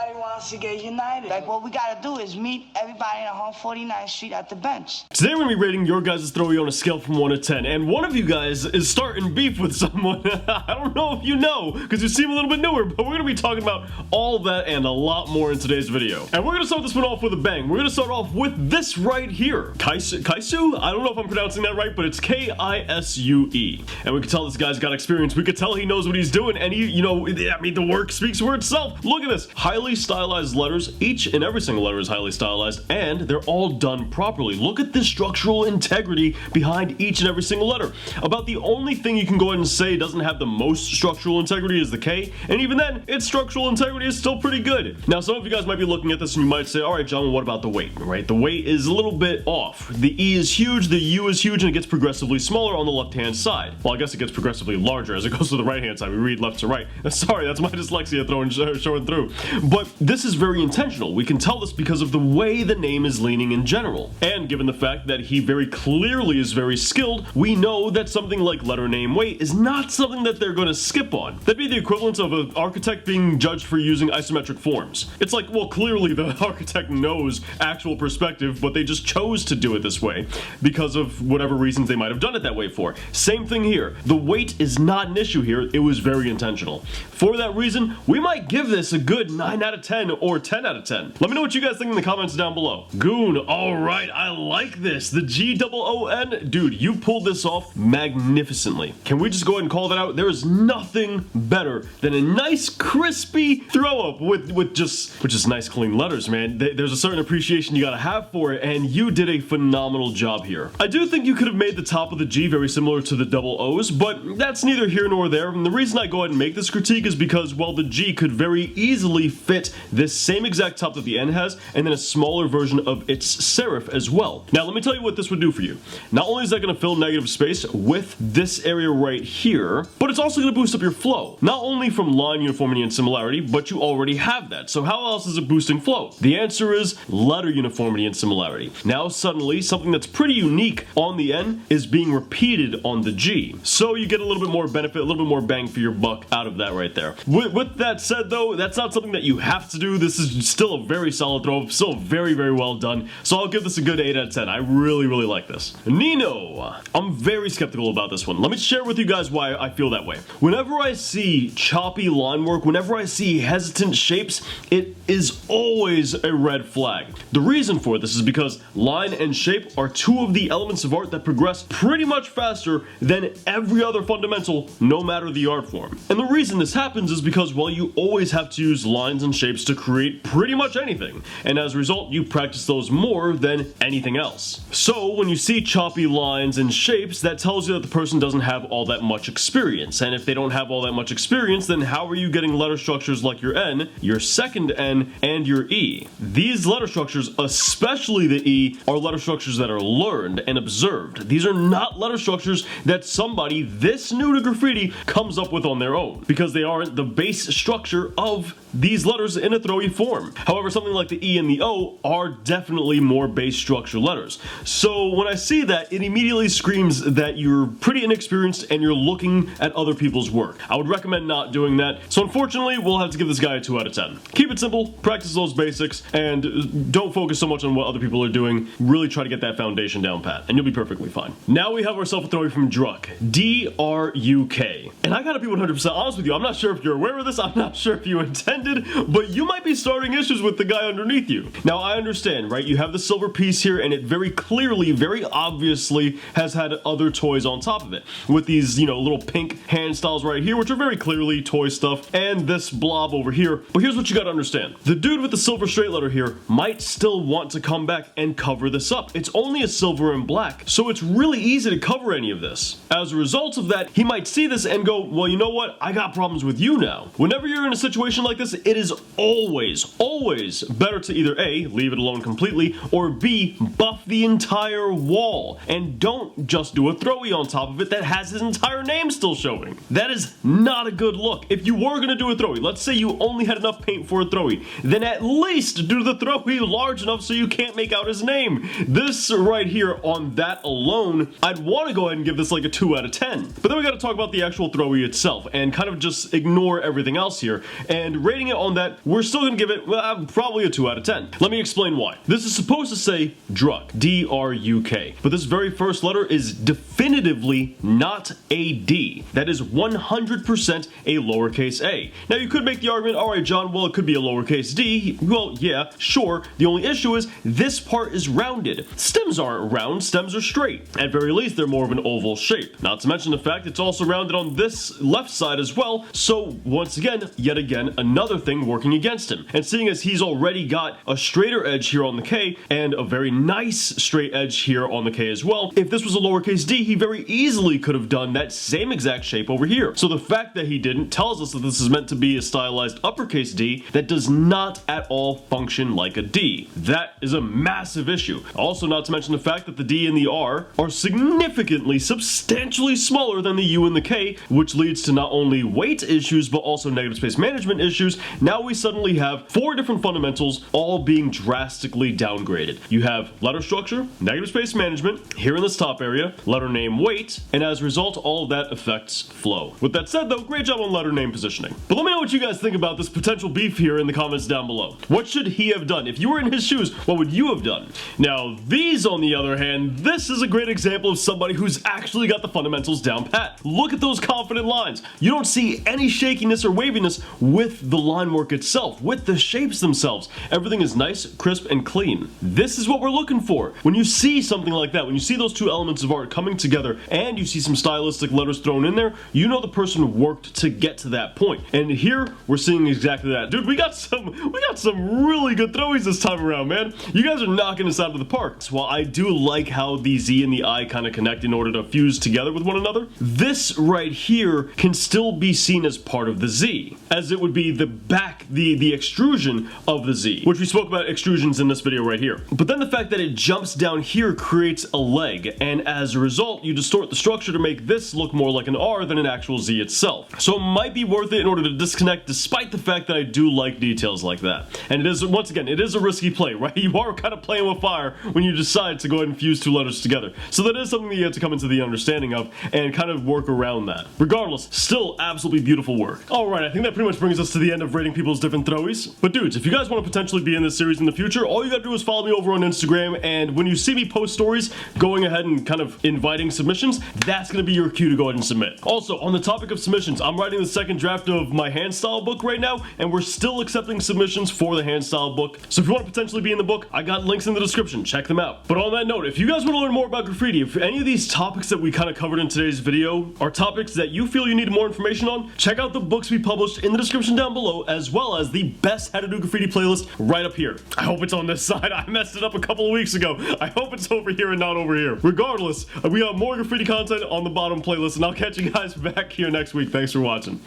Everybody wants to get united. Like, what we gotta do is meet everybody on 149th Street at the bench. Today we're gonna be rating your guys' throwie on a scale from 1 to 10, and one of you guys is starting beef with someone. I don't know if you know, because you seem a little bit newer, but we're gonna be talking about all that and a lot more in today's video. And we're gonna start this one off with a bang. We're gonna start off with this right here. Kaisu? I don't know if I'm pronouncing that right, but it's K-I-S-U-E. And we can tell this guy's got experience. We could tell he knows what he's doing, and he, you know, I mean, the work speaks for itself. Look at this. Highly stylized letters. Each and every single letter is highly stylized, and they're all done properly. Look at the structural integrity behind each and every single letter. About the only thing you can go ahead and say doesn't have the most structural integrity is the K, and even then, its structural integrity is still pretty good. Now, some of you guys might be looking at this and you might say, all right, John, what about the weight, right? The weight is a little bit off. The E is huge, the U is huge, and it gets progressively smaller on the left-hand side. Well, I guess it gets progressively larger as it goes to the right-hand side. We read left to right. Sorry, that's my dyslexia showing through. But this is very intentional. We can tell this because of the way the name is leaning in general. And given the fact that he very clearly is very skilled, we know that something like letter name weight is not something that they're going to skip on. That'd be the equivalent of an architect being judged for using isometric forms. It's like, well, clearly the architect knows actual perspective, but they just chose to do it this way because of whatever reasons they might have done it that way for. Same thing here. The weight is not an issue here. It was very intentional. For that reason, we might give this a good 9 out of 10 or 10 out of 10. Let me know what you guys think in the comments down below. Goon, alright, I like this. The G-O-O-N, dude, you pulled this off magnificently. Can we just go ahead and call that out? There is nothing better than a nice crispy throw up with just nice clean letters, man. There's a certain appreciation you gotta have for it, and you did a phenomenal job here. I do think you could have made the top of the G very similar to the double O's, but that's neither here nor there. And the reason I go ahead and make this critique is because, well, the G could very easily fit this same exact top that the N has, and then a smaller version of its serif as well. Now, let me tell you what this would do for you. Not only is that going to fill negative space with this area right here, but it's also going to boost up your flow. Not only from line uniformity and similarity, but you already have that. So how else is it boosting flow? The answer is letter uniformity and similarity. Now, suddenly, something that's pretty unique on the N is being repeated on the G. So you get a little bit more benefit, a little bit more bang for your buck out of that right there. With that said, though, that's not something that you have to do. This is still a very solid throw, still very, very well done. So I'll give this a good 8 out of 10. I really, really like this. Nino, I'm very skeptical about this one. Let me share with you guys why I feel that way. Whenever I see choppy line work, whenever I see hesitant shapes, it is always a red flag. The reason for this is because line and shape are two of the elements of art that progress pretty much faster than every other fundamental, no matter the art form. And the reason this happens is because, well, you always have to use lines and shapes to create pretty much anything, and as a result, you practice those more than anything else. So when you see choppy lines and shapes, that tells you that the person doesn't have all that much experience, and if they don't have all that much experience, then how are you getting letter structures like your N, your second N, and your E? These letter structures, especially the E, are letter structures that are learned and observed. These are not letter structures that somebody this new to graffiti comes up with on their own, because they aren't the base structure of these letters in a throwy form. However, something like the E and the O are definitely more base structure letters. So when I see that, it immediately screams that you're pretty inexperienced and you're looking at other people's work. I would recommend not doing that. So unfortunately, we'll have to give this guy a 2 out of 10. Keep it simple, practice those basics, and don't focus so much on what other people are doing. Really try to get that foundation down pat, and you'll be perfectly fine. Now we have ourselves a throwy from Druk. D-R-U-K. And I gotta be 100% honest with you, I'm not sure if you're aware of this, I'm not sure if you intended, but you might be starting issues with the guy underneath you. Now, I understand, right? You have the silver piece here, and it very clearly, very obviously has had other toys on top of it. With these, you know, little pink hand styles right here, which are very clearly toy stuff, and this blob over here. But here's what you gotta understand. The dude with the silver straight letter here might still want to come back and cover this up. It's only a silver and black, so it's really easy to cover any of this. As a result of that, he might see this and go, well, you know what? I got problems with you now. Whenever you're in a situation like this, it is always better to either A, leave it alone completely, or B, buff the entire wall. And don't just do a throwie on top of it that has his entire name still showing. That is not a good look. If you were gonna do a throwie, let's say you only had enough paint for a throwie, then at least do the throwie large enough so you can't make out his name. This right here, on that alone, I'd want to go ahead and give this like a 2 out of 10. But then we gotta talk about the actual throwie itself and kind of just ignore everything else here. And rating it on that, that, we're still gonna give it probably a 2 out of 10. Let me explain why. This is supposed to say druk, D-R-U-K, but this very first letter is definitively not a D. That is 100% a lowercase a. Now you could make the argument, alright John, well it could be a lowercase d. Well, yeah, sure. The only issue is this part is rounded. Stems aren't round, stems are straight. At very least, they're more of an oval shape. Not to mention the fact it's also rounded on this left side as well, so once again, yet again, another thing working against him. And seeing as he's already got a straighter edge here on the K, and a very nice straight edge here on the K as well, if this was a lowercase d, he very easily could have done that same exact shape over here. So the fact that he didn't tells us that this is meant to be a stylized uppercase D that does not at all function like a D. That is a massive issue. Also, not to mention the fact that the D and the R are significantly, substantially smaller than the U and the K, which leads to not only weight issues but also negative space management issues. Now we suddenly have 4 different fundamentals all being drastically downgraded. You have letter structure, negative space management, here in this top area, letter name weight, and as a result, all of that affects flow. With that said though, great job on letter name positioning. But let me know what you guys think about this potential beef here in the comments down below. What should he have done? If you were in his shoes, what would you have done? Now, these on the other hand, this is a great example of somebody who's actually got the fundamentals down pat. Look at those confident lines. You don't see any shakiness or waviness with the line work itself, with the shapes themselves. Everything is nice, crisp, and clean. This is what we're looking for. When you see something like that, when you see those two elements of art coming together and you see some stylistic letters thrown in there, you know the person worked to get to that point. And here, we're seeing exactly that. Dude, we got some really good throwies this time around, man. You guys are knocking us out of the park. So while I do like how the Z and the I kind of connect in order to fuse together with one another, this right here can still be seen as part of the Z, as it would be the extrusion of the Z, which we spoke about extrusions in this video right here. But then the fact that it jumps down here creates a leg, and as a result, you distort the structure to make this look more like an R than an actual Z itself. So it might be worth it in order to disconnect, despite the fact that I do like details like that. And it is, once again, it is a risky play, right? You are kind of playing with fire when you decide to go ahead and fuse two letters together. So that is something that you have to come into the understanding of and kind of work around that. Regardless, still absolutely beautiful work. Alright, I think that pretty much brings us to the end of rating people's different throwies. But dudes, if you guys want to potentially be in this series in the future, all you gotta do is follow me over on Instagram, and when you see me post stories going ahead and kind of inviting submissions, that's gonna be your cue to go ahead and submit. Also, on the topic of submissions, I'm writing the second draft of my hand style book right now, and we're still accepting submissions for the hand style book. So if you want to potentially be in the book, I got links in the description, check them out. But on that note, if you guys want to learn more about graffiti, if any of these topics that we kind of covered in today's video are topics that you feel you need more information on, check out the books we published in the description down below, as well as the best how to do graffiti playlist right up here. I hope it's on this side. I messed it up a couple of weeks ago. I hope it's over here and not over here. Regardless, we got more graffiti content on the bottom playlist, and I'll catch you guys back here next week. Thanks for watching.